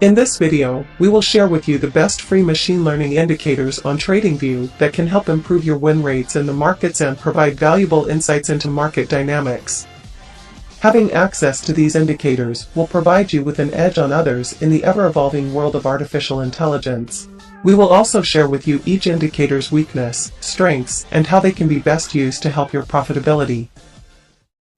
In this video, we will share with you the best free machine learning indicators on TradingView that can help improve your win rates in the markets and provide valuable insights into market dynamics. Having access to these indicators will provide you with an edge on others in the ever-evolving world of artificial intelligence. We will also share with you each indicator's weakness, strengths, and how they can be best used to help your profitability.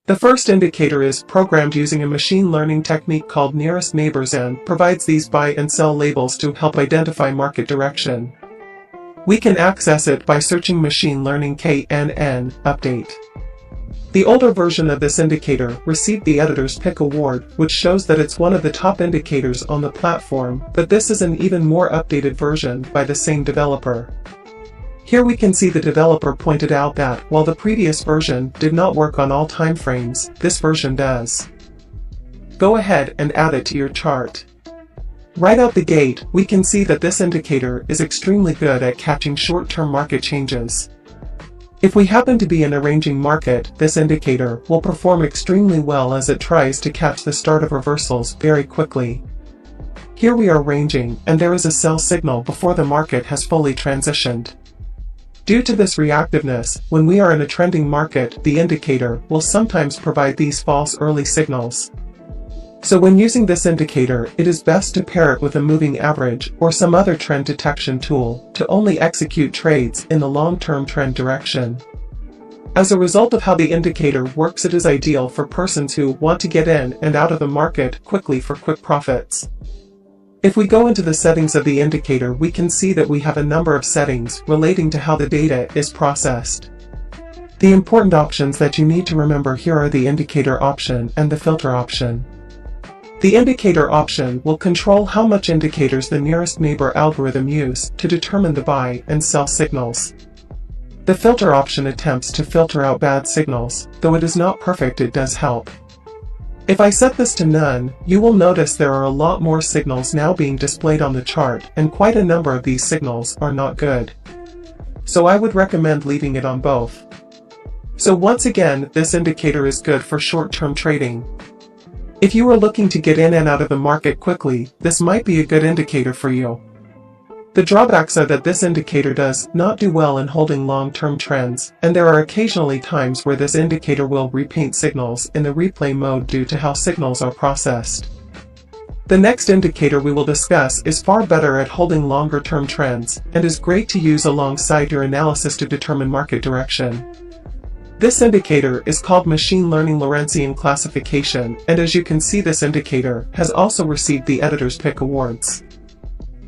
The first indicator is programmed using a machine learning technique called nearest neighbors and provides these buy and sell labels to help identify market direction. We can access it by searching machine learning KNN update. The older version of this indicator received the Editor's Pick Award, which shows that it's one of the top indicators on the platform, but this is an even more updated version by the same developer. Here we can see the developer pointed out that, while the previous version did not work on all time frames, this version does. Go ahead and add it to your chart. Right out the gate, we can see that this indicator is extremely good at catching short-term market changes. If we happen to be in a ranging market, this indicator will perform extremely well as it tries to catch the start of reversals very quickly. Here we are ranging, and there is a sell signal before the market has fully transitioned. Due to this reactiveness, when we are in a trending market, the indicator will sometimes provide these false early signals. So when using this indicator, it is best to pair it with a moving average or some other trend detection tool to only execute trades in the long-term trend direction. As a result of how the indicator works, it is ideal for persons who want to get in and out of the market quickly for quick profits. If we go into the settings of the indicator, we can see that we have a number of settings relating to how the data is processed. The important options that you need to remember here are the indicator option and the filter option. The indicator option will control how much indicators the nearest neighbor algorithm use to determine the buy and sell signals. The filter option attempts to filter out bad signals, though it is not perfect, it does help. If I set this to none, you will notice there are a lot more signals now being displayed on the chart, and quite a number of these signals are not good. So I would recommend leaving it on both. So once again, this indicator is good for short-term trading. If you are looking to get in and out of the market quickly, this might be a good indicator for you. The drawbacks are that this indicator does not do well in holding long-term trends, and there are occasionally times where this indicator will repaint signals in the replay mode due to how signals are processed. The next indicator we will discuss is far better at holding longer-term trends, and is great to use alongside your analysis to determine market direction. This indicator is called Machine Learning Lorentzian Classification, and as you can see, this indicator has also received the Editor's Pick Awards.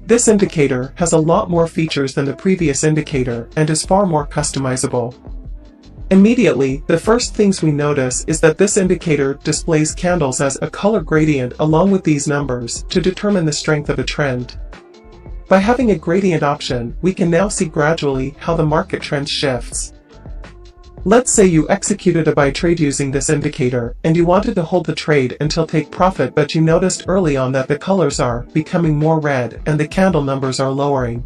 This indicator has a lot more features than the previous indicator and is far more customizable. Immediately, the first things we notice is that this indicator displays candles as a color gradient along with these numbers to determine the strength of a trend. By having a gradient option, we can now see gradually how the market trend shifts. Let's say you executed a buy trade using this indicator, and you wanted to hold the trade until take profit, but you noticed early on that the colors are becoming more red and the candle numbers are lowering.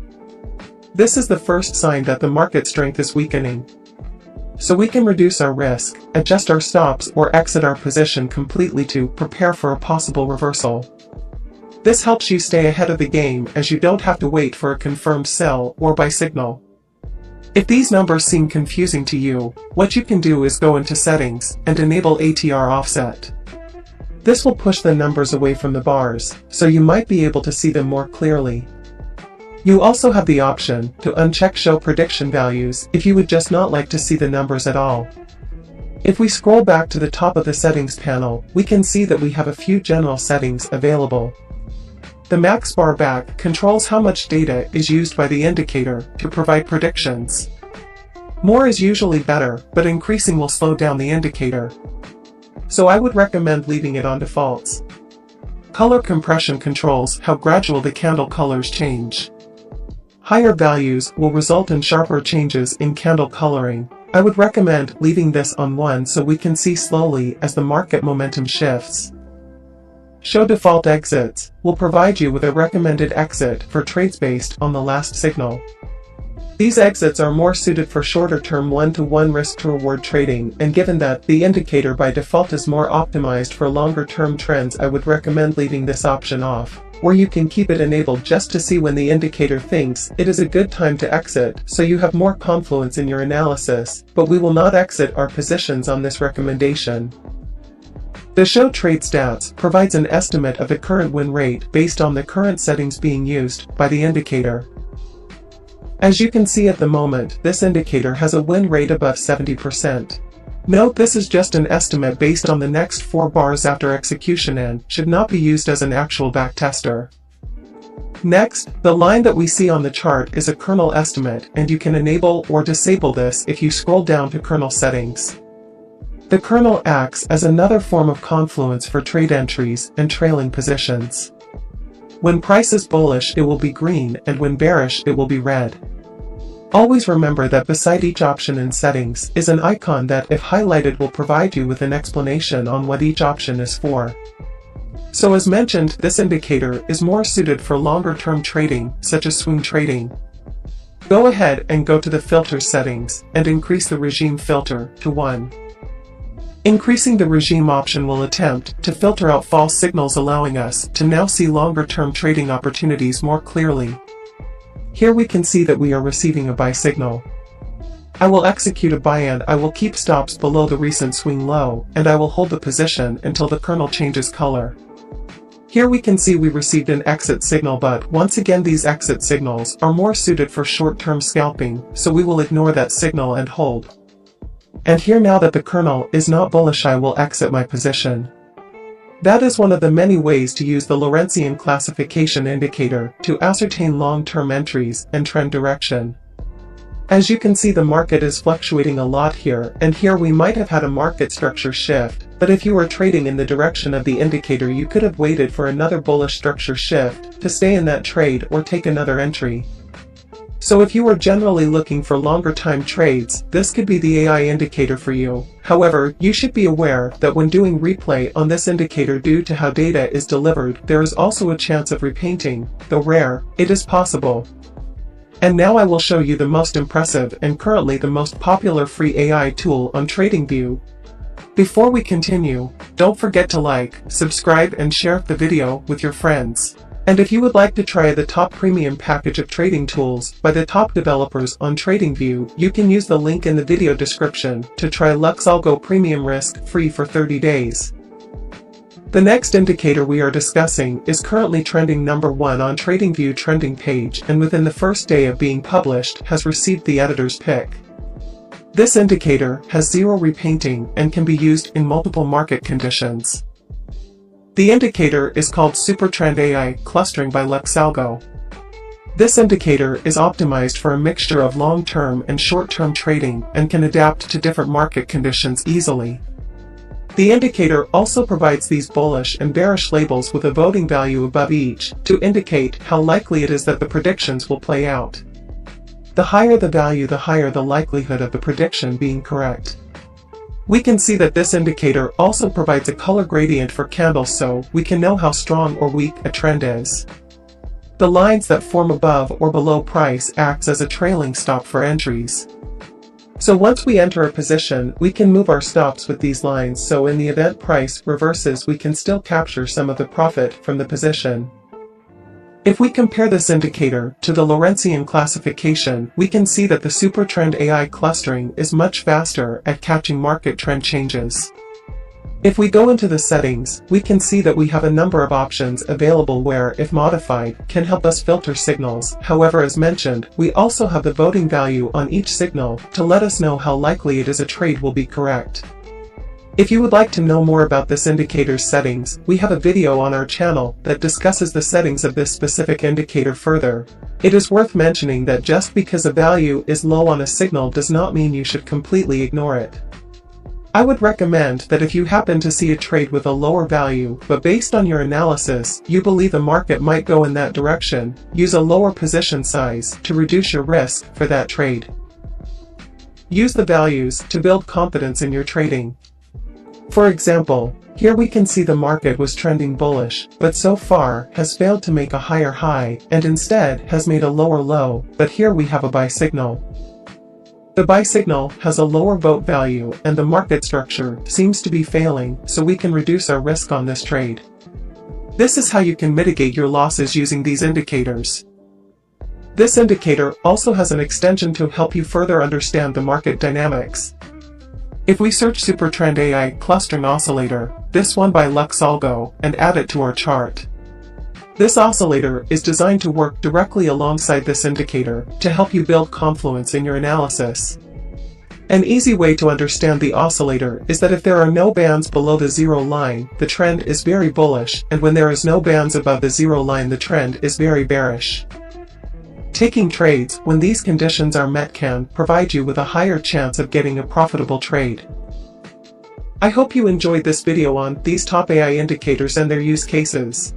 This is the first sign that the market strength is weakening. So we can reduce our risk, adjust our stops, or exit our position completely to prepare for a possible reversal. This helps you stay ahead of the game as you don't have to wait for a confirmed sell or buy signal. If these numbers seem confusing to you, what you can do is go into Settings and enable ATR Offset. This will push the numbers away from the bars, so you might be able to see them more clearly. You also have the option to uncheck Show Prediction Values if you would just not like to see the numbers at all. If we scroll back to the top of the Settings panel, we can see that we have a few general settings available. The max bar back controls how much data is used by the indicator to provide predictions. More is usually better, but increasing will slow down the indicator. So I would recommend leaving it on defaults. Color compression controls how gradual the candle colors change. Higher values will result in sharper changes in candle coloring. I would recommend leaving this on 1 so we can see slowly as the market momentum shifts. Show Default Exits will provide you with a recommended exit for trades based on the last signal. These exits are more suited for shorter-term one-to-one risk-to-reward trading, and given that the indicator by default is more optimized for longer-term trends, I would recommend leaving this option off. or you can keep it enabled just to see when the indicator thinks it is a good time to exit, so you have more confluence in your analysis, but we will not exit our positions on this recommendation. The Show Trade Stats provides an estimate of the current win rate based on the current settings being used by the indicator. As you can see at the moment, this indicator has a win rate above 70%. Note this is just an estimate based on the next 4 bars after execution and should not be used as an actual backtester. Next, the line that we see on the chart is a kernel estimate, and you can enable or disable this if you scroll down to kernel settings. The kernel acts as another form of confluence for trade entries and trailing positions. When price is bullish, it will be green, and when bearish, it will be red. Always remember that beside each option in settings is an icon that, if highlighted, will provide you with an explanation on what each option is for. So as mentioned, this indicator is more suited for longer-term trading, such as swing trading. Go ahead and go to the filter settings and increase the regime filter to 1. Increasing the regime option will attempt to filter out false signals, allowing us to now see longer-term trading opportunities more clearly. Here we can see that we are receiving a buy signal. I will execute a buy and I will keep stops below the recent swing low, and I will hold the position until the kernel changes color. Here we can see we received an exit signal, but once again these exit signals are more suited for short-term scalping, so we will ignore that signal and hold. And here, now that the kernel is not bullish, I will exit my position. That is one of the many ways to use the Lorentzian classification indicator to ascertain long-term entries and trend direction. As you can see, the market is fluctuating a lot here, and here we might have had a market structure shift, but if you were trading in the direction of the indicator, you could have waited for another bullish structure shift to stay in that trade or take another entry. So if you are generally looking for longer time trades, this could be the AI indicator for you. However, you should be aware that when doing replay on this indicator, due to how data is delivered, there is also a chance of repainting. Though rare, it is possible. And now I will show you the most impressive and currently the most popular free AI tool on TradingView. Before we continue, don't forget to like, subscribe and share the video with your friends. And if you would like to try the top premium package of trading tools by the top developers on TradingView, you can use the link in the video description to try Lux Algo Premium risk-free for 30 days. The next indicator we are discussing is currently trending number 1 on TradingView trending page, and within the first day of being published has received the editor's pick. This indicator has zero repainting and can be used in multiple market conditions. The indicator is called Supertrend AI Clustering by LuxAlgo. This indicator is optimized for a mixture of long-term and short-term trading and can adapt to different market conditions easily. The indicator also provides these bullish and bearish labels with a voting value above each to indicate how likely it is that the predictions will play out. The higher the value, the higher the likelihood of the prediction being correct. We can see that this indicator also provides a color gradient for candles, so we can know how strong or weak a trend is. The lines that form above or below price acts as a trailing stop for entries. So once we enter a position, we can move our stops with these lines, so in the event price reverses, we can still capture some of the profit from the position. If we compare this indicator to the Lorentzian classification, we can see that the Supertrend AI clustering is much faster at catching market trend changes. If we go into the settings, we can see that we have a number of options available where, if modified, can help us filter signals. However, as mentioned, we also have the voting value on each signal to let us know how likely it is a trade will be correct. If you would like to know more about this indicator's settings, we have a video on our channel that discusses the settings of this specific indicator further. It is worth mentioning that just because a value is low on a signal does not mean you should completely ignore it. I would recommend that if you happen to see a trade with a lower value, but based on your analysis, you believe the market might go in that direction, use a lower position size to reduce your risk for that trade. Use the values to build confidence in your trading. For example, here we can see the market was trending bullish, but so far has failed to make a higher high and instead has made a lower low, but here we have a buy signal. The buy signal has a lower vote value and the market structure seems to be failing, so we can reduce our risk on this trade. This is how you can mitigate your losses using these indicators. This indicator also has an extension to help you further understand the market dynamics. If we search Supertrend AI Clustering Oscillator, this one by Luxolgo, and add it to our chart. This oscillator is designed to work directly alongside this indicator to help you build confluence in your analysis. An easy way to understand the oscillator is that if there are no bands below the zero line, the trend is very bullish, and when there is no bands above the zero line, the trend is very bearish. Taking trades when these conditions are met can provide you with a higher chance of getting a profitable trade. I hope you enjoyed this video on these top AI indicators and their use cases.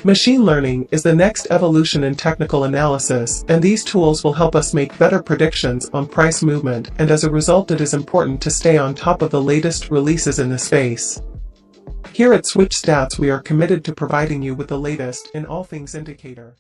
Machine learning is the next evolution in technical analysis, and these tools will help us make better predictions on price movement, and as a result it is important to stay on top of the latest releases in the space. Here at Switch Stats we are committed to providing you with the latest in all things indicator.